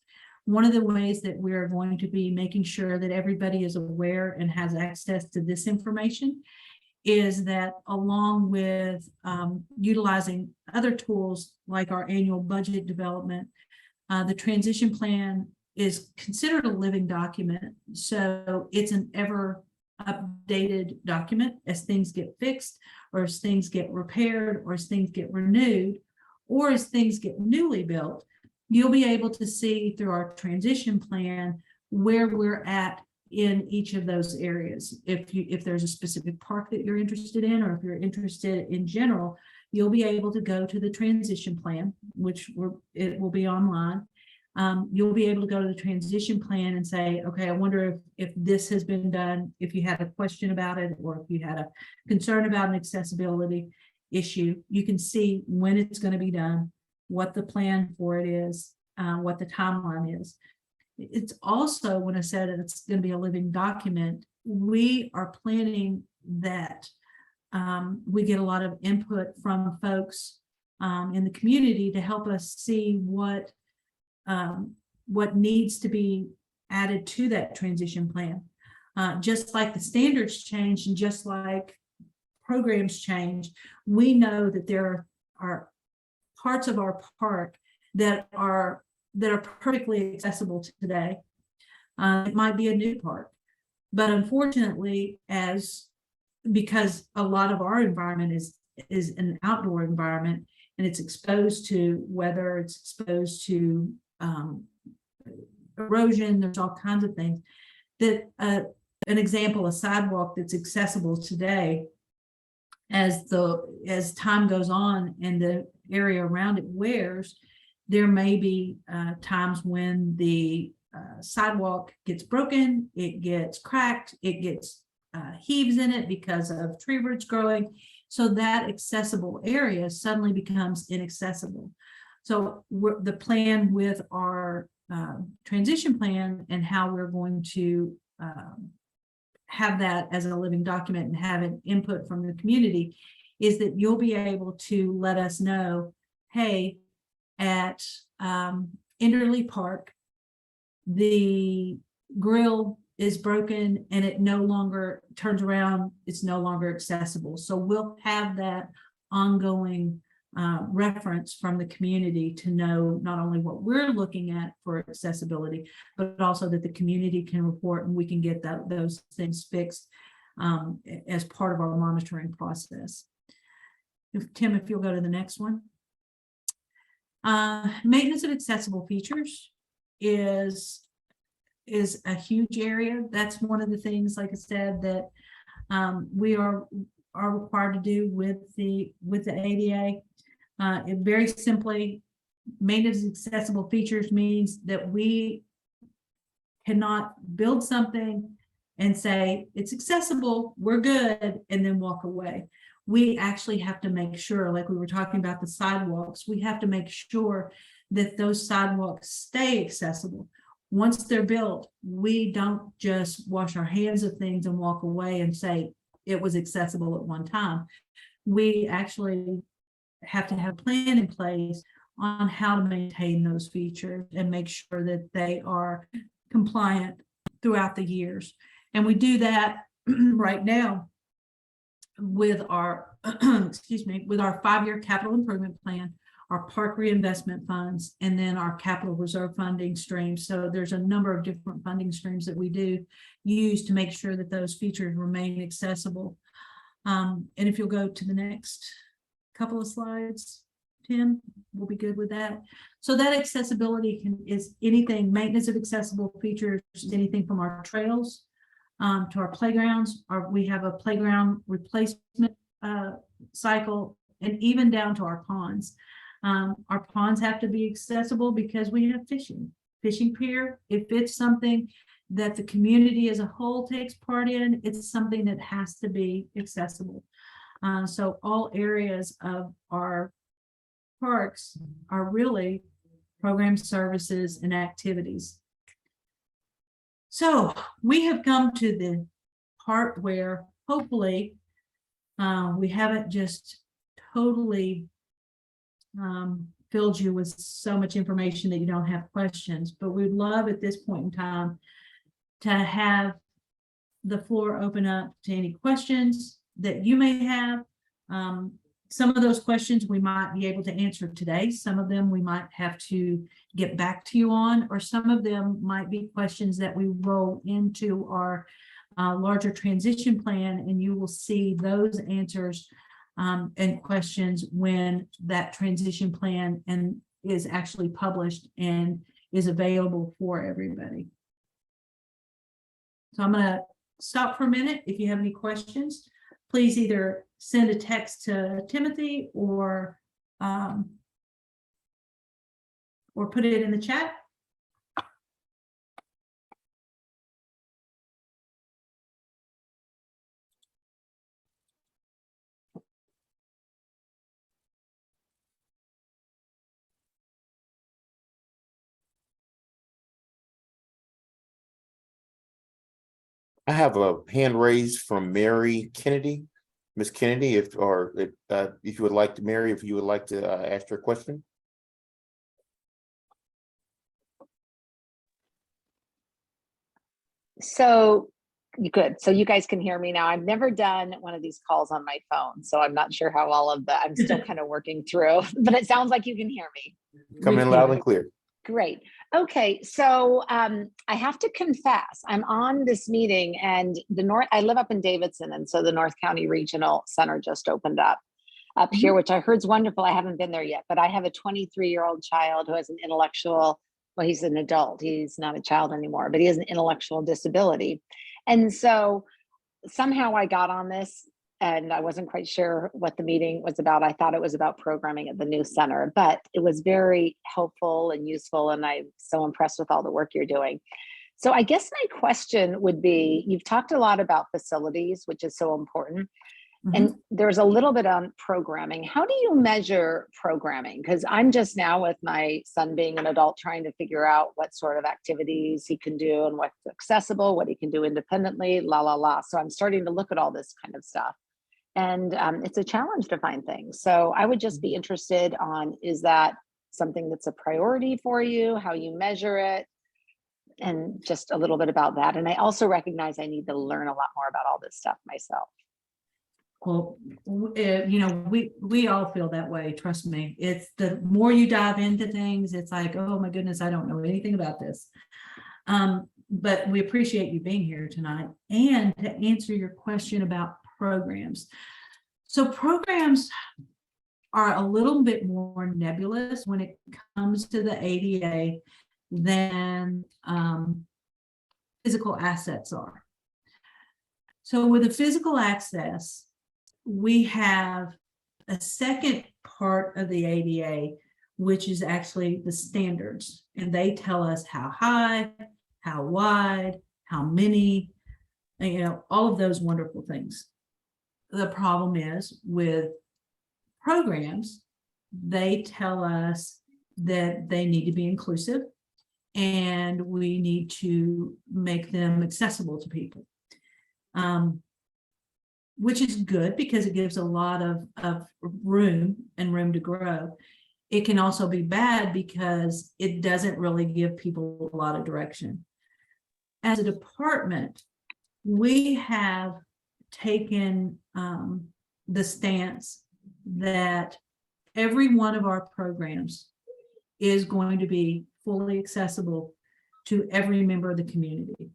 One of the ways that we're going to be making sure that everybody is aware and has access to this information is that, along with utilizing other tools like our annual budget development, the transition plan is considered a living document. So it's an ever updated document as things get fixed, or as things get repaired, or as things get renewed, or as things get newly built. You'll be able to see through our transition plan where we're at in each of those areas. If there's a specific park that you're interested in, or if you're interested in general, you'll be able to go to the transition plan, which it will be online. You'll be able to go to the transition plan and say, okay, I wonder if this has been done, if you had a question about it, or if you had a concern about an accessibility issue. You can see when it's going to be done, what the plan for it is, what the timeline is. It's also, when I said it's going to be a living document, we are planning that we get a lot of input from folks in the community to help us see what needs to be added to that transition plan. Just like the standards change, and just like programs change, we know that there are parts of our park that are perfectly accessible today. It might be a new park, but unfortunately, because a lot of our environment is an outdoor environment, and it's exposed to weather, it's exposed to erosion, there's all kinds of things that an example, a sidewalk that's accessible today, as time goes on and the area around it wears, there may be times when the sidewalk gets broken, it gets cracked, it gets heaves in it because of tree roots growing. So that accessible area suddenly becomes inaccessible. So the plan with our transition plan and how we're going to have that as a living document and have an input from the community is that you'll be able to let us know, hey, at Enderley Park, the grill is broken and it no longer turns around, it's no longer accessible. So we'll have that ongoing reference from the community to know not only what we're looking at for accessibility, but also that the community can report and we can get those things fixed as part of our monitoring process. Tim, if you'll go to the next one. Maintenance of accessible features is a huge area. That's one of the things, like I said, that we are required to do with the ADA. It very simply, maintenance of accessible features means that we cannot build something and say it's accessible, we're good, and then walk away. We actually have to make sure, like we were talking about the sidewalks, we have to make sure that those sidewalks stay accessible. Once they're built, we don't just wash our hands of things and walk away and say it was accessible at one time. We actually have to have a plan in place on how to maintain those features and make sure that they are compliant throughout the years. And we do that right now with our, excuse me, with our 5-year capital improvement plan, our park reinvestment funds, and then our capital reserve funding streams. So there's a number of different funding streams that we do use to make sure that those features remain accessible. And if you'll go to the next couple of slides, Tim, we'll be good with that. So that accessibility is anything, maintenance of accessible features, anything from our trails to our playgrounds. We have a playground replacement cycle, and even down to our ponds. Our ponds have to be accessible because we have fishing pier. If it's something that the community as a whole takes part in, it's something that has to be accessible. So all areas of our parks are really programs, services, and activities. So we have come to the part where hopefully we haven't just totally filled you with so much information that you don't have questions, but we'd love at this point in time to have the floor open up to any questions that you may have. Some of those questions we might be able to answer today. Some of them we might have to get back to you on, or some of them might be questions that we roll into our larger transition plan, and you will see those answers and questions when that transition plan is actually published and is available for everybody. So I'm going to stop for a minute. If you have any questions, please either send a text to Timothy or put it in the chat. I have a hand raised from Mary Kennedy. Ms. Kennedy, if you would like to, Mary, if you would like to ask your question. So good. So you guys can hear me now. I've never done one of these calls on my phone, so I'm not sure how all of that. I'm still kind of working through, but it sounds like you can hear me. Coming in loud and clear. Great. Okay, so I have to confess, I'm on this meeting, and I live up in Davidson, and so the North County Regional Center just opened up here, which I heard is wonderful. I haven't been there yet, but I have a 23-year-old child who has an intellectual, well, he's an adult, he's not a child anymore, but he has an intellectual disability. And so somehow I got on this, and I wasn't quite sure what the meeting was about. I thought it was about programming at the new center, but it was very helpful and useful, and I'm so impressed with all the work you're doing. So I guess my question would be, you've talked a lot about facilities, which is so important. And there's a little bit on programming. How do you measure programming? Because I'm just now, with my son being an adult, trying to figure out what sort of activities he can do and what's accessible, what he can do independently, So I'm starting to look at all this kind of stuff. And it's a challenge to find things. So I would just be interested on, is that something that's a priority for you, how you measure it? and just a little bit about that. And I also recognize I need to learn a lot more about all this stuff myself. Well, you know, we all feel that way. Trust me. It's the more you dive into things, it's like, oh my goodness, I don't know anything about this. But we appreciate you being here tonight. And to answer your question about programs. So programs are a little bit more nebulous when it comes to the ADA than physical assets are. So with the physical access, we have a second part of the ADA, which is actually the standards. And they tell us how high, how wide, how many, you know, all of those wonderful things. The problem is with programs, they tell us that they need to be inclusive and we need to make them accessible to people. Which is good because it gives a lot of room to grow. It can also be bad because it doesn't really give people a lot of direction. As a department, we have taken the stance that every one of our programs is going to be fully accessible to every member of the community.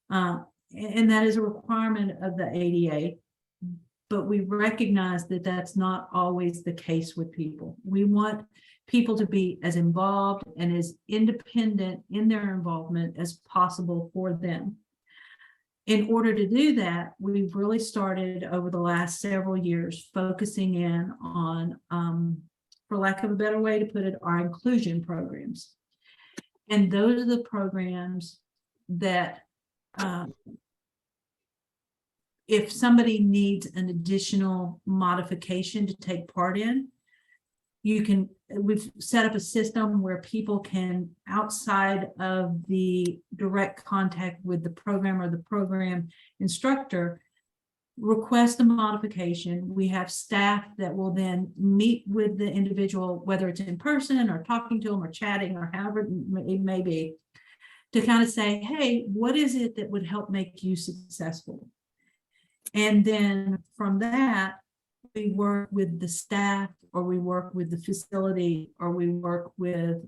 And that is a requirement of the ADA, but we recognize that that's not always the case with people. We want people to be as involved and as independent in their involvement as possible for them. In order to do that, we've really started over the last several years focusing in on, for lack of a better way to put it, our inclusion programs. And those are the programs that if somebody needs an additional modification to take part in, we've set up a system where people can, outside of the direct contact with the program or the program instructor, request a modification. We have staff that will then meet with the individual, whether it's in person or talking to them or chatting or however it may be, to kind of say, hey, what is it that would help make you successful? And then from that, we work with the staff, or we work with the facility, or we work with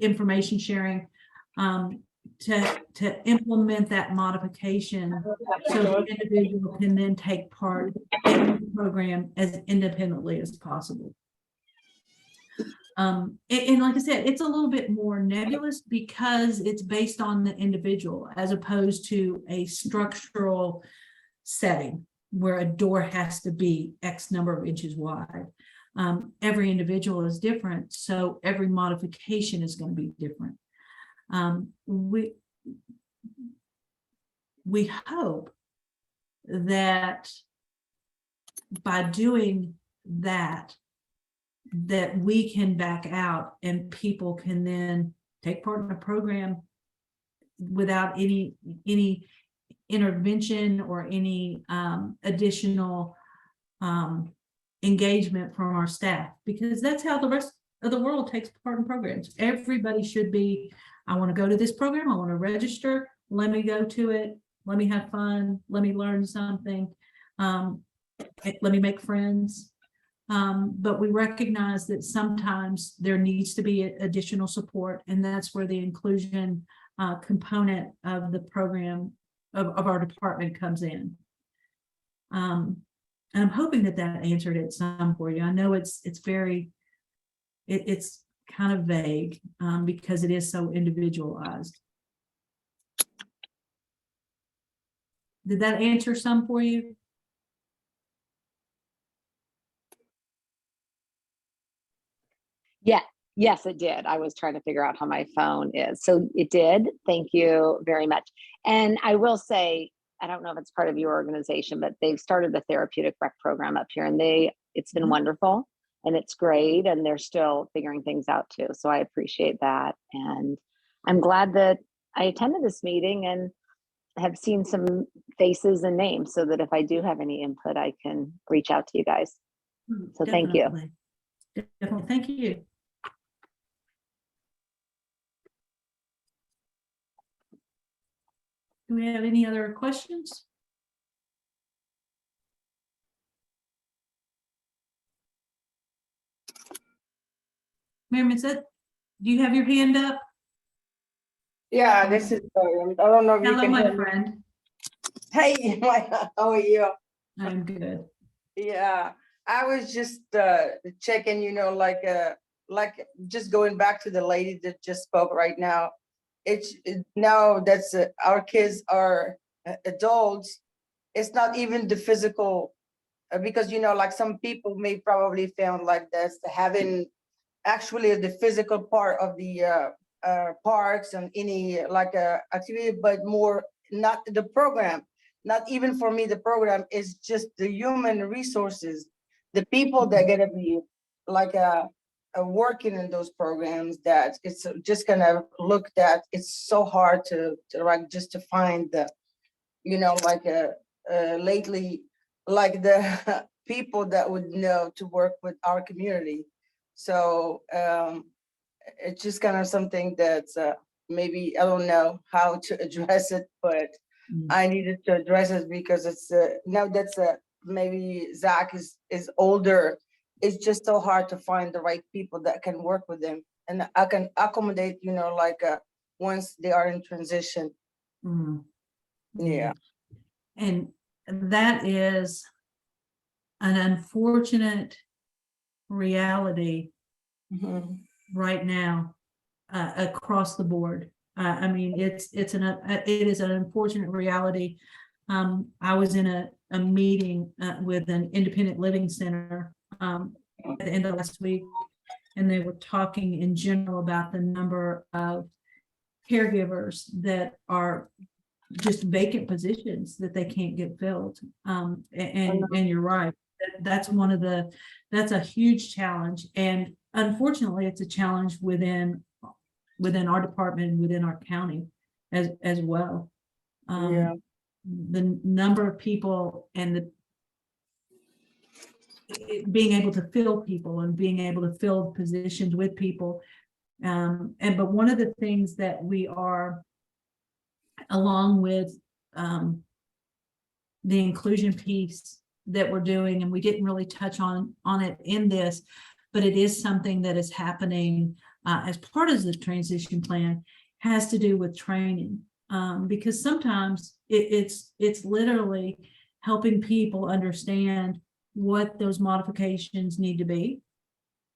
information sharing to implement that modification so the individual can then take part in the program as independently as possible. And like I said, it's a little bit more nebulous because it's based on the individual as opposed to a structural setting where a door has to be X number of inches wide. Every individual is different, so every modification is going to be different. We hope that by doing that we can back out and people can then take part in a program without any intervention or any additional engagement from our staff, because that's how the rest of the world takes part in programs. Everybody should be, I want to go to this program, I want to register, let me go to it, let me have fun, let me learn something, let me make friends. But we recognize that sometimes there needs to be additional support, and that's where the inclusion component of the program of our department comes in. And I'm hoping that answered it some for you. I know it's very, it's kind of vague because it is so individualized. Did that answer some for you? Yeah, yes, it did. I was trying to figure out how my phone is. So it did. Thank you very much. And I will say, I don't know if it's part of your organization, but they've started the therapeutic rec program up here, and it's been wonderful and it's great. And they're still figuring things out too. So I appreciate that. And I'm glad that I attended this meeting and have seen some faces and names so that if I do have any input, I can reach out to you guys. So thank you. Definitely. Thank you. Do we have any other questions? Miriam, is that, do you have your hand up? Yeah, this is, I don't know if you Hello, can my hear me. friend. Hey, how are you? I'm good. Yeah, I was just checking, like just going back to the lady that just spoke right now. Now that's our kids are adults. It's not even the physical, because like some people may probably found like this having actually the physical part of the parks and any activity, but more not the program. Not even for me, the program is just the human resources, the people that gonna be like working in those programs. That it's just gonna look that it's so hard to like just to find the lately like the people that would know to work with our community. So it's just kind of something that's maybe I don't know how to address it, but Mm. I needed to address it because it's now that's maybe Zach is older. It's just so hard to find the right people that can work with them, and I can accommodate, once they are in transition. Mm. Yeah. And that is an unfortunate reality Mhm. right now across the board. I mean, it is an unfortunate reality. I was in a meeting with an independent living center at the end of last week, and they were talking in general about the number of caregivers that are just vacant positions that they can't get filled. And you're right. That's that's a huge challenge. And unfortunately, it's a challenge within our department, within our county as well. Yeah. The number of people and being able to fill people and being able to fill positions with people. But one of the things that we are, along with the inclusion piece that we're doing, and we didn't really touch on it in this, but it is something that is happening as part of the transition plan, has to do with training, because sometimes it's literally helping people understand what those modifications need to be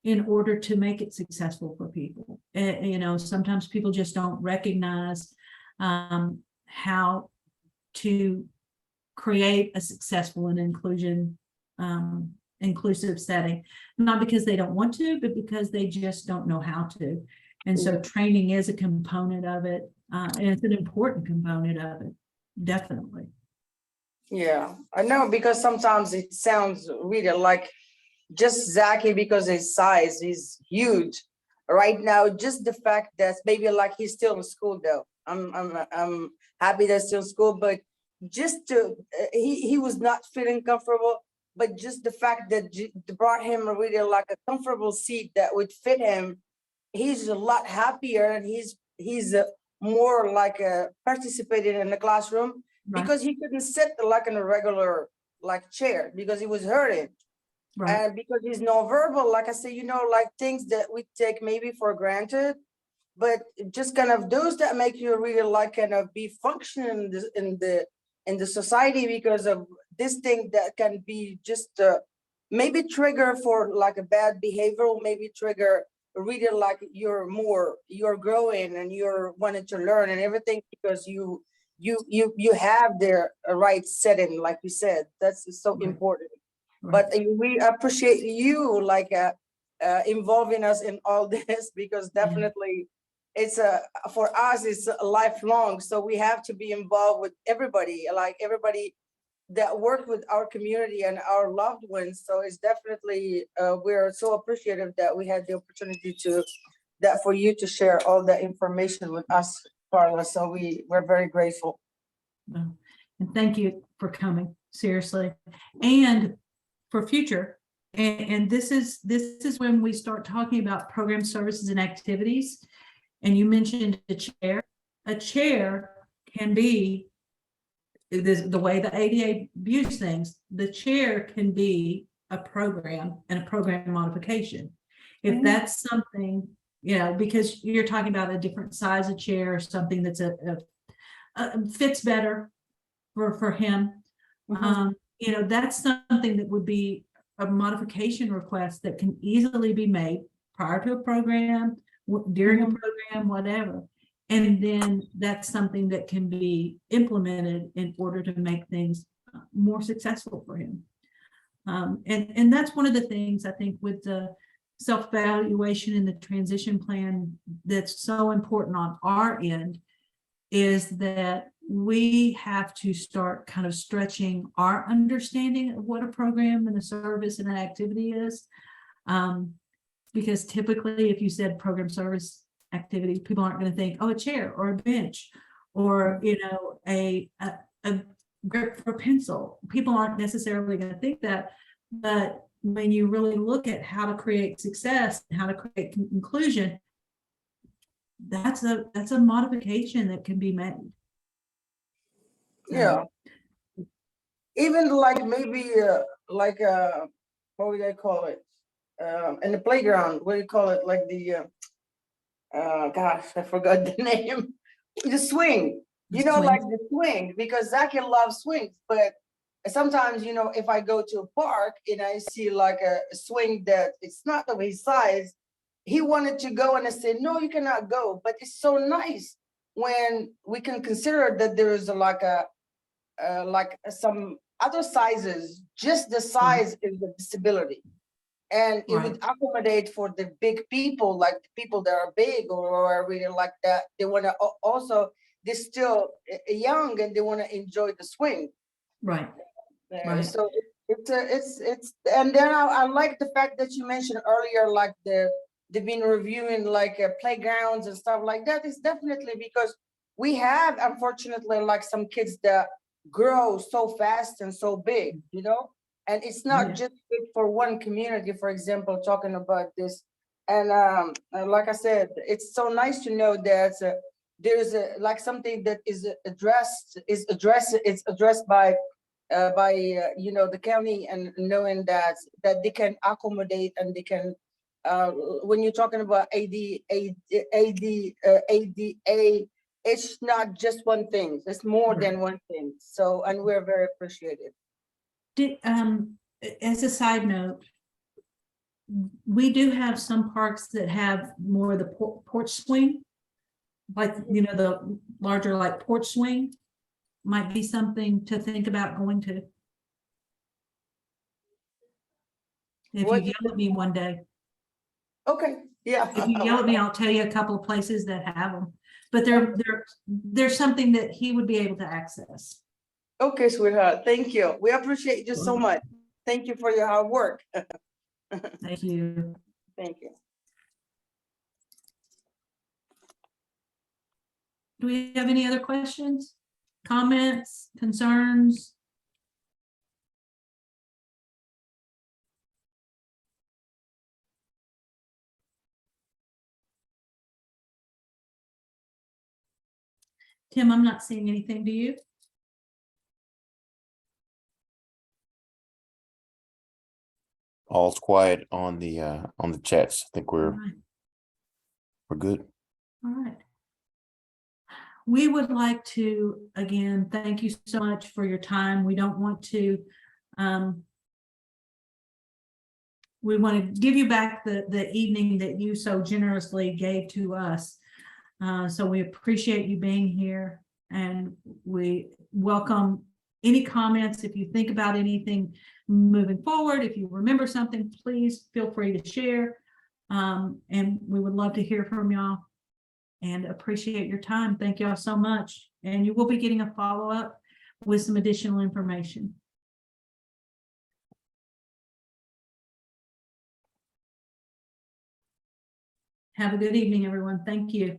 in order to make it successful for people. And, sometimes people just don't recognize how to create a successful and inclusive setting, not because they don't want to, but because they just don't know how to. And so training is a component of it, and it's an important component of it, definitely. Yeah, I know, because sometimes it sounds really like just Zachy because his size is huge. Right now, just the fact that maybe like he's still in school though. I'm happy that he's still in school, but just to he was not feeling comfortable, but just the fact that brought him really like a comfortable seat that would fit him, he's a lot happier, and he's more like participated in the classroom. Right. Because he couldn't sit like in a regular like chair because he was hurting. Right. And because he's nonverbal, like I say, like things that we take maybe for granted, but just kind of those that make you really like kind of be functioning in the society, because of this thing that can be just maybe trigger for like a bad behavior, or maybe trigger really like you're growing and you're wanting to learn and everything, because you have their right setting, like you said. That's so Right. important. Right. But we appreciate you like involving us in all this, because definitely it's for us it's lifelong, so we have to be involved with everybody, like everybody that work with our community and our loved ones. So it's definitely we're so appreciative that we had the opportunity for you to share all that information with us, Carla. So we're very grateful. Well, and thank you for coming, seriously, and for future. And this is when we start talking about program services and activities. And you mentioned a chair. A chair can be it is the way the ADA views things, the chair can be a program and a program modification. If Mhm. that's something, you know, because you're talking about a different size of chair, or something that's fits better for him. Mhm. You know, that's something that would be a modification request that can easily be made prior to a program, during a Mhm. program, whatever. And then that's something that can be implemented in order to make things more successful for him. And that's one of the things I think with the self-evaluation and the transition plan that's so important on our end, is that we have to start kind of stretching our understanding of what a program and a service and an activity is. Because typically, if you said program service activities, people aren't going to think, oh, a chair or a bench, or, you know, a grip for pencil. People aren't necessarily going to think that. But when you really look at how to create success, and how to create inclusion, that's a modification that can be made. Yeah. Even like maybe what would I call it? In the playground, what do you call it? Like the gosh, I forgot the name. The swing. You know, like the swing, because Zach loves swings, but sometimes, you know, if I go to a park and I see like a swing that it's not of his size, he wanted to go and I said, no, you cannot go. But it's so nice when we can consider that there is like some other sizes, just the size is the disability. And it would accommodate for the big people, like the people that are big or really like that. They want to also, they're still young and they want to enjoy the swing. Right. Right. So it's and then I like the fact that you mentioned earlier, like they've been reviewing like playgrounds and stuff like that. It's definitely because we have, unfortunately, like some kids that grow so fast and so big, you know, and it's not Yeah. just good for one community, for example, talking about this. And like I said, it's so nice to know that there's like something that is addressed by you know, the county, and knowing that they can accommodate and they can when you're talking about ADA, it's not just one thing, it's more than one thing. So, and we're very appreciative. As a side note, we do have some parks that have more of the porch swing, like, you know, the larger like porch swing might be something to think about going to. If you yell at me one day, Okay, yeah. if you yell at me, I'll tell you a couple of places that have them. But there's something that he would be able to access. Okay, sweetheart, thank you. We appreciate you so much. Thank you for your hard work. Thank you. Thank you. Do we have any other questions, comments, concerns? Tim, I'm not seeing anything. Do you? All's quiet on the chats. I think All we're good. All right. We would like to, again, thank you so much for your time. We don't want to, we want to give you back the evening that you so generously gave to us. So we appreciate you being here, and we welcome any comments. If you think about anything moving forward, if you remember something, please feel free to share. And we would love to hear from y'all and appreciate your time. Thank y'all so much. And you will be getting a follow-up with some additional information. Have a good evening, everyone. Thank you.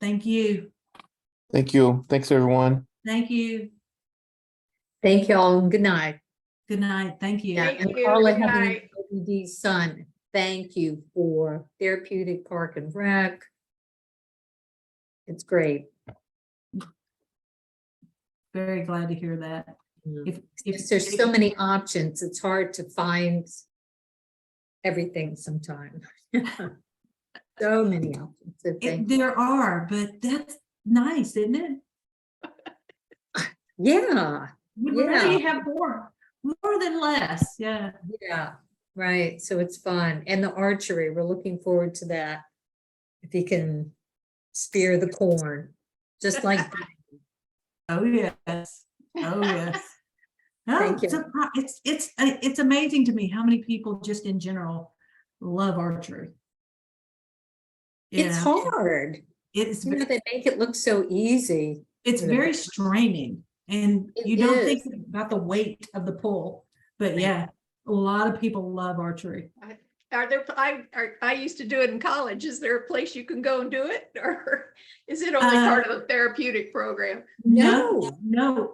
Thank you. Thank you. Thanks, everyone. Thank you. Thank you all. Good night. Good night. Thank you. Yeah, Thank and you. Carla Good having night. an OBD son. thank you for Therapeutic Park and Rec. It's great. Very glad to hear that. If There's so many options, it's hard to find everything sometimes. So many options. So thank you. there are, but that's nice, isn't it? Yeah, We'd rather you Yeah. have more than less. Yeah. yeah, right. So it's fun. And the archery, we're looking forward to that. If you can spear the corn, just like Oh, yes. Oh, yes. No, Thank you. it's amazing to me how many people just in general love archery. You it's know, hard. It's You know, they make it look so easy. it's very straining, and It you don't think is. about the weight of the pull. But yeah, a lot of people love archery. I used to do it in college. Is there a place you can go and do it? Or is it only part of the therapeutic program? No,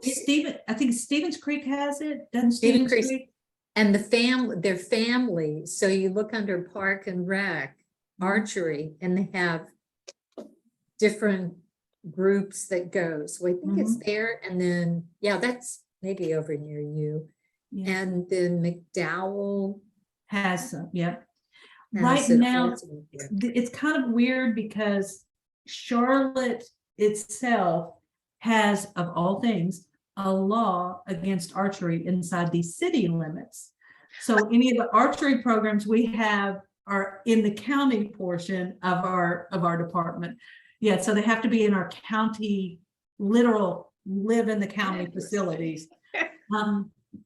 It- I think Stevens Creek has it. Doesn't Stevens Stevens Creek- Creek? And the family, their family, so you look under Park and Rec, archery, and they have different groups that go. So I think it's there, and then, yeah, that's maybe over near you. Yeah, And then McDowell. has some, yeah. has Right it now, also here. it's kind of weird because Charlotte itself has, of all things, a law against archery inside the city limits. So any of the archery programs we have are in the county portion of our department. Yeah, so they have to be in our county, live in the county facilities.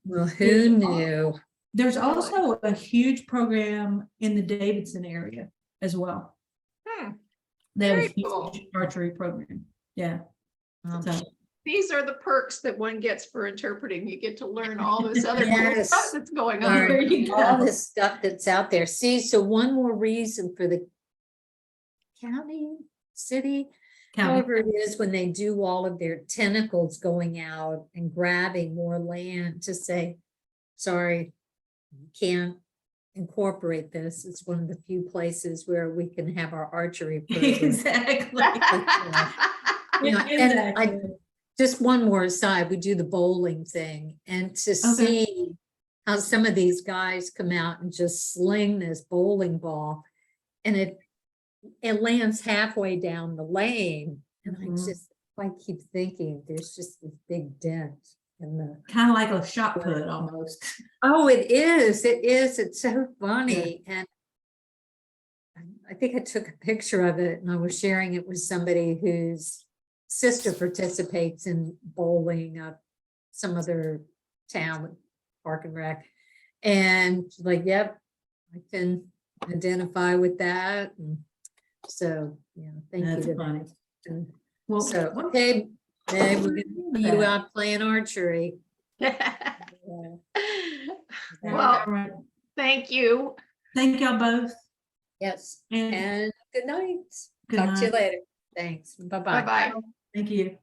Well, who knew? There's also a huge program in the Davidson area as well. They have a Very cool. huge archery program. Yeah. So, These are the perks that one gets for interpreting. You get to learn all this other cool Yes. stuff that's going All on. right. there you All go. this stuff that's out there. See, so one more reason for the county, city, County. however it is, when they do all of their tentacles going out and grabbing more land to say, sorry, you can't incorporate this. It's one of the few places where we can have our archery program. Exactly. You know, and I, Exactly. just one more aside, we do the bowling thing, and to see how some of these guys come out and just sling this bowling ball, and it lands halfway down the lane, and I keep thinking there's just this big dent in the. Kind of like a shot put almost. Oh, it is. It's so funny, and I think I took a picture of it, and I was sharing it with somebody whose sister participates in bowling up some other town, Park and Rec. And she's like, yep, I can identify with that. And so, yeah, thank you. That's to funny. them. And Well, so, what- okay, we're gonna see you that? out playing archery. Yeah. Well, all right. thank you. Thank y'all both. Yes, And and good night. Good Talk to you night. later. Thanks. Bye-bye. Bye-bye. thank you.